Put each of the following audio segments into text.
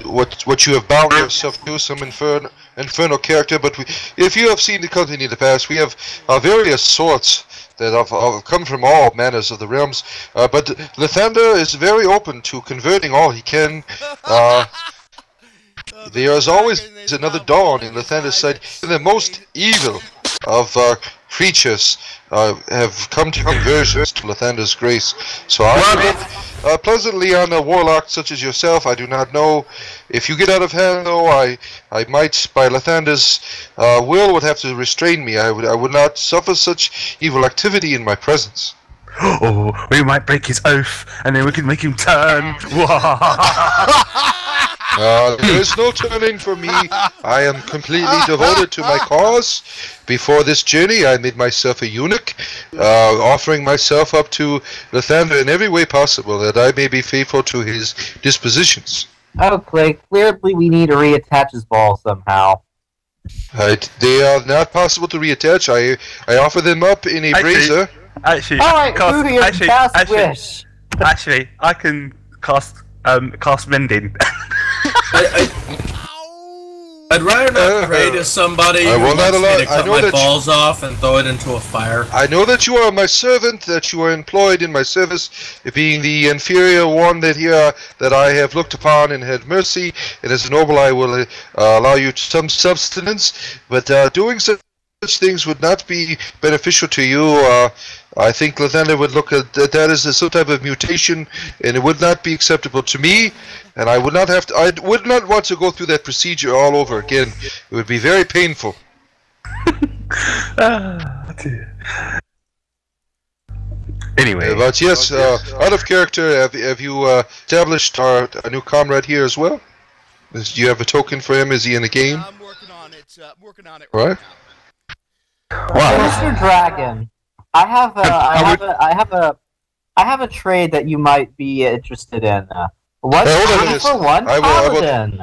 what you have bound yourself to, some infernal character. But if you have seen the company in the past, we have various sorts that have come from all manners of the realms. But Lathander is very open to converting all he can. There is always another dawn in Lathander's side. The most evil of creatures have come to conversions to Lathander's grace. So I look pleasantly on a warlock such as yourself. I do not know if you get out of hand, though. I might, by Lathander's will, would have to restrain me. I would not suffer such evil activity in my presence. Oh, we might break his oath, and then we can make him turn. There is no turning for me. I am completely devoted to my cause. Before this journey, I made myself a eunuch, offering myself up to Lathander in every way possible, that I may be faithful to his dispositions. Okay, clearly we need to reattach his ball somehow. They are not possible to reattach. I offer them up in a brazier. Actually, Alright, Fruity, cast wish. Actually, I can cast mending. I'd rather not pray to somebody who wants me to cut my balls off and throw it into a fire. I know that you are my servant, that you are employed in my service, being the inferior one that I have looked upon and had mercy, and as a noble I will allow you some subsistence, but doing such things would not be beneficial to you. I think Lathander would look at that as some type of mutation, and it would not be acceptable to me. And I would not want to go through that procedure all over again. It would be very painful. Anyway, but yes, out of character, have you established our new comrade here as well? Do you have a token for him? Is he in the game? I'm working on it. Right. Wow. Mr. Dragon, I have a trade that you might be interested in. What's for one paladin?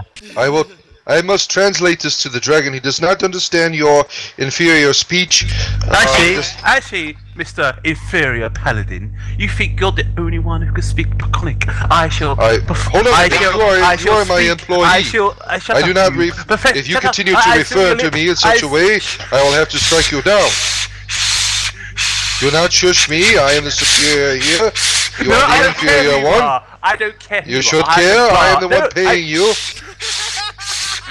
I must translate this to the dragon. He does not understand your inferior speech. Actually, Mr. Inferior Paladin, you think you're the only one who can speak Draconic? Hold on, you are my employee. I do not if you continue to refer to me in such a way, I will have to strike you down. Do not shush me. I am the superior here. You are the inferior one. I don't care. You should care. I am the one paying you.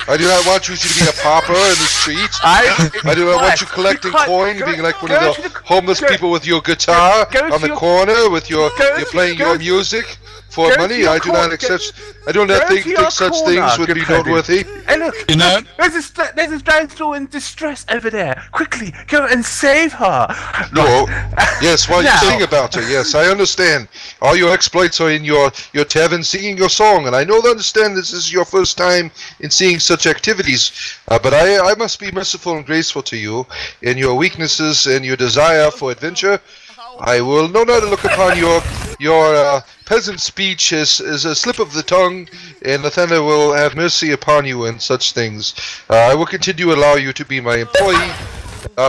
I do not want you to be a pauper in the streets. I do not want you collecting coin, being like one of the homeless people with your guitar on the corner, with you're playing your music for money. I do not think such things would be noteworthy. Hey, look! You know, there's this damsel in distress over there. Quickly, go and save her. No, yes, while you sing about her. Yes, I understand. All your exploits are in your tavern singing your song, and I understand this is your first time in seeing such activities. But I must be merciful and graceful to you in your weaknesses and your desire for adventure. I will no doubt look upon your peasant speech as a slip of the tongue, and Lathander will have mercy upon you in such things. I will continue to allow you to be my employee.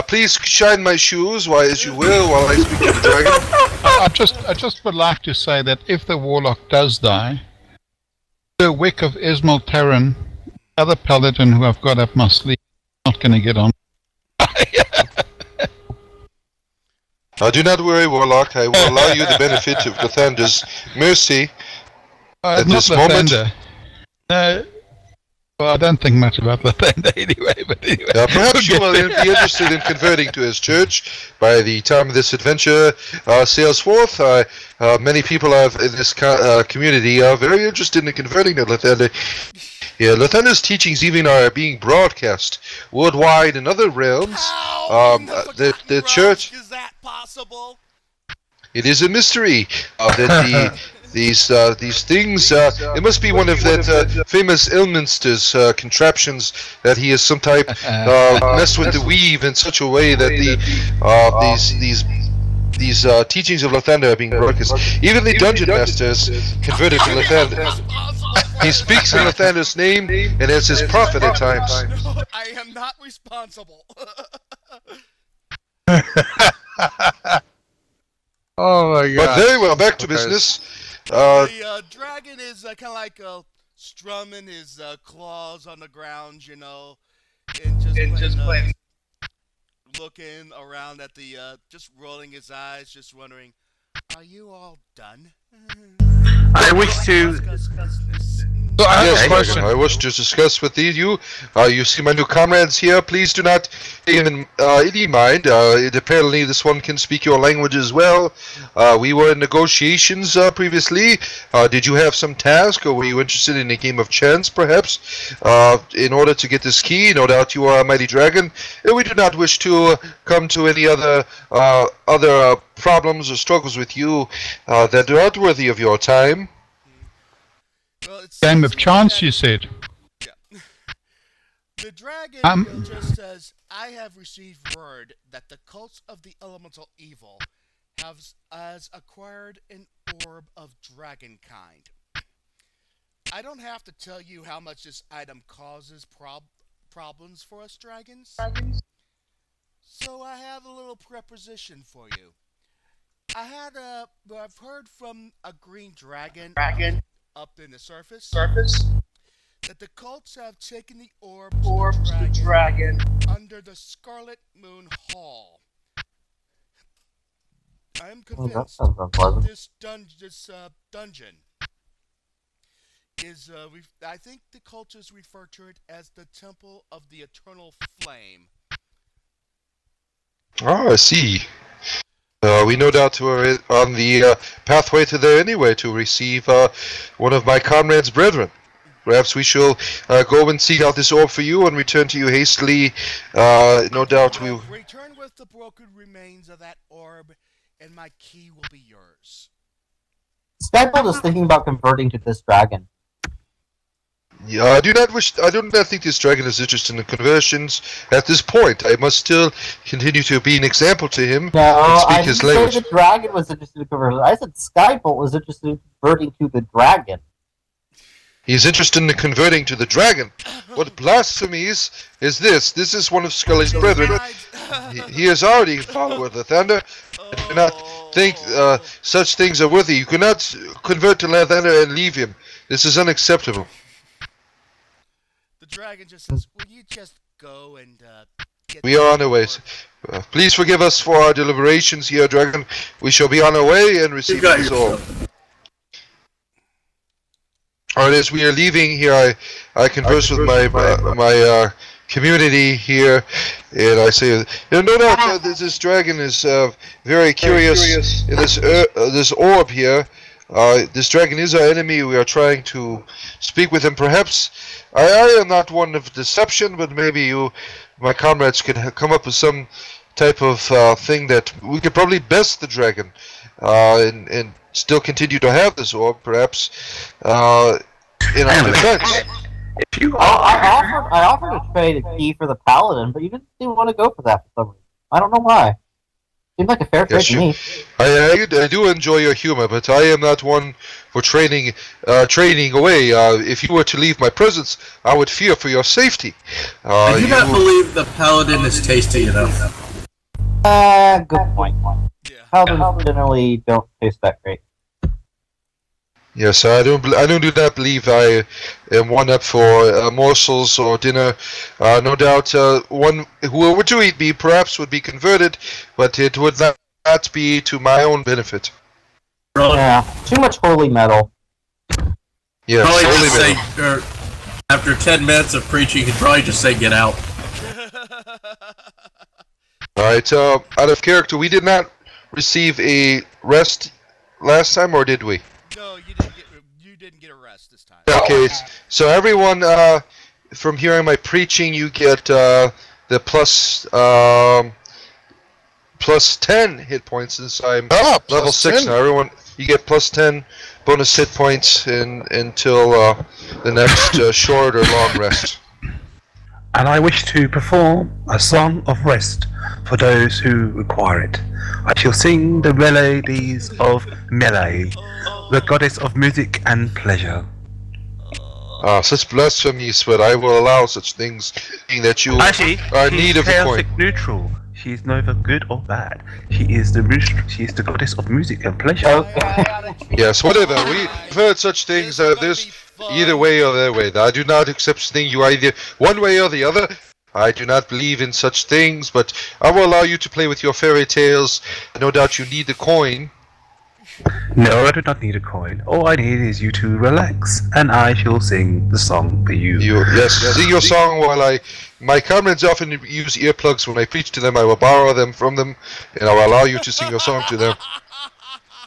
Please shine my shoes as you will while I speak to the dragon. I just would like to say that if the warlock does die, the Wick of Ismail Terran, other paladin who I've got up my sleeve, not going to get on. Do not worry, Warlock. I will allow you the benefit of Lathander's mercy at this moment. No, well, I don't think much about Lathander anyway. But anyway, perhaps you will be interested in converting to his church by the time this adventure sails forth. Many people in this community are very interested in converting to Lathander. Yeah, Lathander's teachings even are being broadcast worldwide in other realms. The church. Is that possible? It is a mystery that these things. It must be one of that famous Ilminster's contraptions that he has some type messed with the weave in such a way that these teachings of Lathander are being broadcast. Even the dungeon masters converted to Lathander. He speaks in Lathander's name and as his prophet at times. I am not responsible. Oh my god. But very well, back to business. The dragon is kind of like strumming his claws on the ground, you know, and just playing, looking around at the, just rolling his eyes, just wondering, are you all done? I wish to. So I have Yes, a question. Dragon, I wish to discuss with you. You see my new comrades here. Please do not take in any mind. Apparently, this one can speak your language as well. We were in negotiations previously. Did you have some task, or were you interested in a game of chance, perhaps, in order to get this key? No doubt you are a mighty dragon. We do not wish to come to any other problems or struggles with you that are not worthy of your time. Well, it's Game of chance, you said. Yeah. The dragon just says, I have received word that the cults of the elemental evil has acquired an orb of dragonkind. I don't have to tell you how much this item causes problems for us dragons. So I have a little preposition for you. I've heard from a green dragon up in the surface that the cults have taken the orb to the dragon under the Scarlet Moon Hall. I am convinced this dungeon is, I think the cultures refer to it as the Temple of the Eternal Flame. Oh, I see. We no doubt were on the pathway to there anyway to receive one of my comrades' brethren. Perhaps we shall go and seek out this orb for you and return to you hastily. No doubt we... Return with the broken remains of that orb, and my key will be yours. Skybolt is thinking about converting to this dragon. Yeah, I do not think this dragon is interested in conversions at this point. I must still continue to be an example to him No, and speak I his didn't language. say the dragon was interested in converting. I said Skybolt was interested in converting to the dragon. He is interested in converting to the dragon. What blasphemies is this? This is one of Scully's brethren. He is already a follower of the Thunder. I do not think such things are worthy. You cannot convert to Lathander and leave him. This is unacceptable. The dragon just says, will you just go and get... We are on our way. Please forgive us for our deliberations here, Dragon. We shall be on our way and receive this orb. Alright, as we are leaving here, I converse with my community here, and I say, no doubt this dragon is very curious in this orb here. This dragon is our enemy. We are trying to speak with him. Perhaps I am not one of deception, but maybe you, my comrades, can come up with some type of thing that we could probably best the dragon and still continue to have this orb, perhaps in our defense. I offered to trade a key for the paladin, but you didn't want to go for that for some reason. I don't know why. Seemed like a fair trade to me. I do enjoy your humor, but I am not one for trading away. If you were to leave my presence, I would fear for your safety. I do not believe the paladin is tasty enough. Good point. Yeah. Paladins generally don't taste that great. Yes, I do not believe I am one up for morsels or dinner. No doubt, one who were to eat me perhaps would be converted, but it would not be to my own benefit. Yeah, too much holy metal. Yes, Probably just say, after 10 minutes of preaching, you could probably just say, get out. Alright, out of character, we did not receive a rest last time, or did we? No, you didn't get a rest this time. Okay, so everyone, from hearing my preaching, you get the plus 10 hit points since I'm level 6 now. Everyone, you get plus 10 bonus hit points until the next short or long rest. And I wish to perform a song of rest for those who require it. I shall sing the melodies of Melee, the goddess of music and pleasure. Such blasphemies, but I will allow such things, being that you are in need of a coin. Neutral. She is neither good or bad. She is the goddess of music and pleasure. Okay. Yes, whatever. We've heard such things. There's either way or their way. I do not accept things you either one way or the other. I do not believe in such things, but I will allow you to play with your fairy tales. No doubt you need the coin. No, I do not need a coin. All I need is you to relax, and I shall sing the song for you. Yes, sing your song while my comrades often use earplugs when I preach to them. I will borrow them from them, and I will allow you to sing your song to them.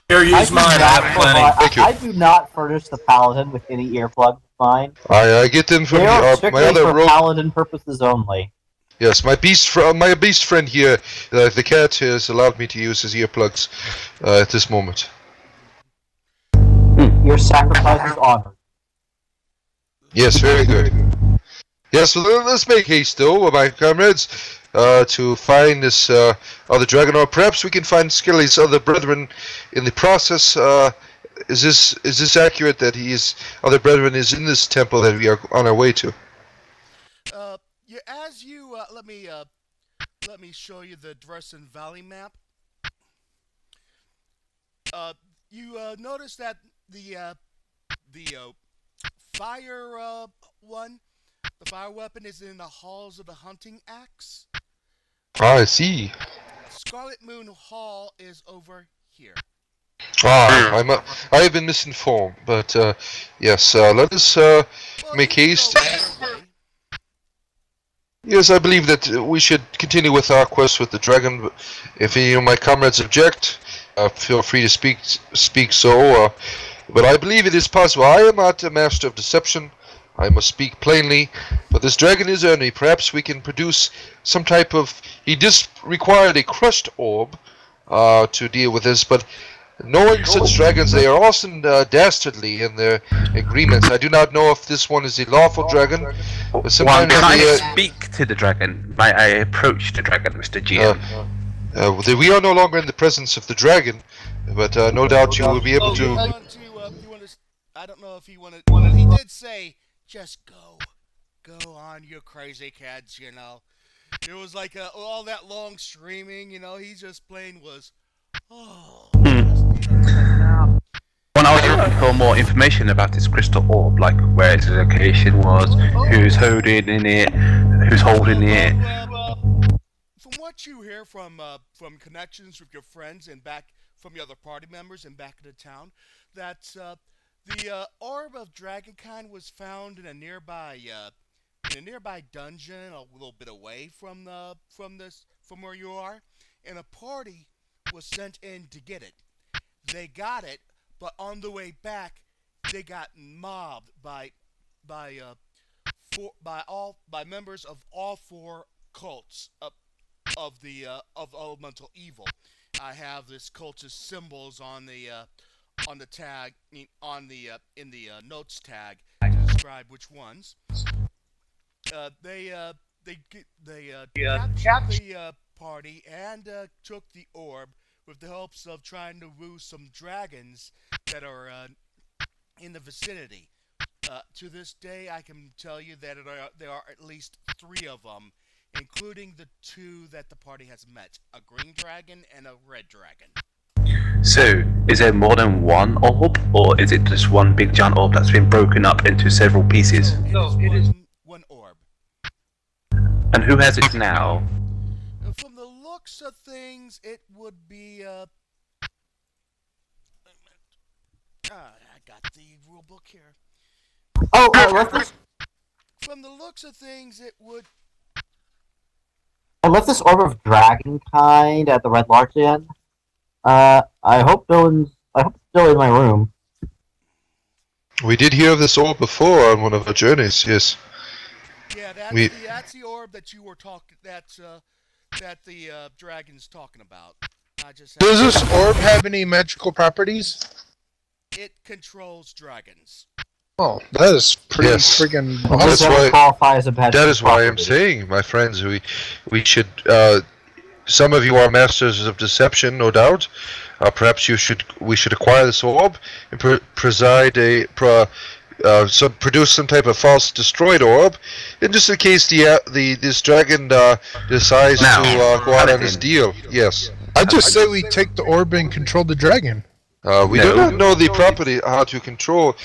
Here, use mine. I have plenty. Thank you. I do not furnish the paladin with any earplugs of mine. I get them from They are my strictly other for rogue. paladin purposes only. Yes, my beast friend here, the cat, has allowed me to use his earplugs at this moment. Your sacrifice is honored. Yes, very good. Yes, so let's make haste, though, my comrades, to find this other dragon, or perhaps we can find Skelly's other brethren in the process. Is this accurate that other brethren is in this temple that we are on our way to? Yeah, as you let me show you the Dressen Valley map. You notice that the fire the fire weapon is in the halls of the hunting axe. I see. Scarlet Moon Hall is over here. I have been misinformed, but yes, let us make haste. Yes, I believe that we should continue with our quest with the dragon. If any of my comrades object, feel free to speak so. But I believe it is possible. I am not a master of deception. I must speak plainly. But this dragon is earning. Perhaps we can produce some type of. He just required a crushed orb to deal with this, but. Knowing such dragons, they are often dastardly in their agreements. I do not know if this one is a lawful dragon, but sometimes Can I speak to the dragon? Might I approach the dragon, Mr. GM? we are no longer in the presence of the dragon, but no doubt you will be able to. I don't know if he wanted. He did say, "Just go on, you crazy kids." You know, it was like all that long streaming. You know, he just plain was. Oh. When I was looking for more information about this crystal orb, like where its location was, who's holding it, From what you hear from connections with your friends and back from your other party members and back in the town, that the orb of Dragonkind was found in a nearby dungeon, a little bit away from where you are, and a party was sent in to get it. They got it, but on the way back, they got mobbed by members of all four cults of elemental evil. I have this cult's symbols on the tag in the notes tag to describe which ones. They captured the party and took the orb with the hopes of trying to woo some dragons that are in the vicinity. To this day, I can tell you that there are at least 3 of them, including the 2 that the party has met, a green dragon and a red dragon. So, is there more than one orb, or is it just one big giant orb that's been broken up into several pieces? It is one orb. And who has it now? From the looks of things, it would be, I got the rule book here. Let's just... From the looks of things, it would... I left this orb of Dragonkind at the Red Larch Inn. I hope it's still in my room. We did hear of this orb before on one of our journeys, yes. Yeah, that's the orb that you were talking. That the dragon's talking about. Does this orb have any magical properties? It controls dragons. Oh, that is pretty friggin' awesome. That is why I'm saying, my friends, we should. Some of you are masters of deception, no doubt. Perhaps we should acquire this orb and produce some type of false destroyed orb, and just in case this dragon decides to go out on this deal. Yes. I just say we take the orb and control the dragon. We do not know the property how to control.